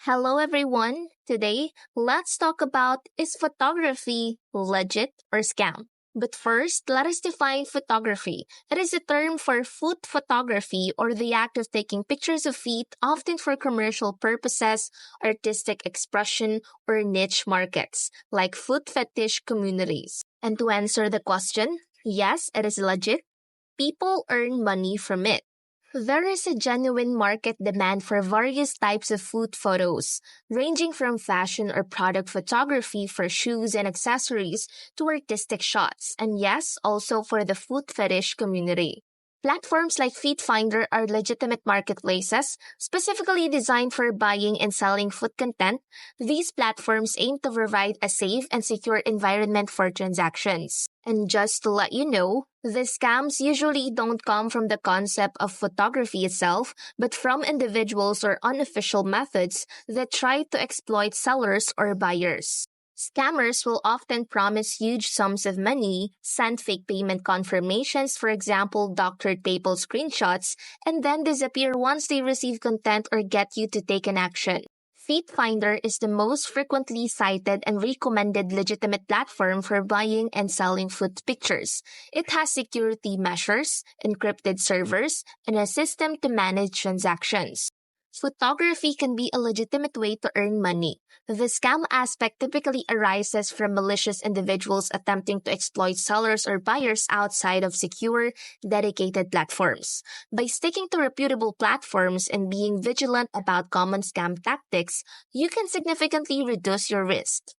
Hello everyone. Today, let's talk about is photography legit or scam? But first, let us define photography. It is a term for foot photography or the act of taking pictures of feet, often for commercial purposes, artistic expression, or niche markets, like foot fetish communities. And to answer the question, yes, it is legit. People earn money from it. There is a genuine market demand for various types of food photos, ranging from fashion or product photography for shoes and accessories to artistic shots, and yes, also for the food fetish community. Platforms like FeedFinder are legitimate marketplaces, specifically designed for buying and selling food content. These platforms aim to provide a safe and secure environment for transactions. And just to let you know, the scams usually don't come from the concept of photography itself, but from individuals or unofficial methods that try to exploit sellers or buyers. Scammers will often promise huge sums of money, send fake payment confirmations, for example, doctored PayPal screenshots, and then disappear once they receive content or get you to take an action. FeedFinder is the most frequently cited and recommended legitimate platform for buying and selling food pictures. It has security measures, encrypted servers, and a system to manage transactions. Photography can be a legitimate way to earn money. The scam aspect typically arises from malicious individuals attempting to exploit sellers or buyers outside of secure, dedicated platforms. By sticking to reputable platforms and being vigilant about common scam tactics, you can significantly reduce your risk.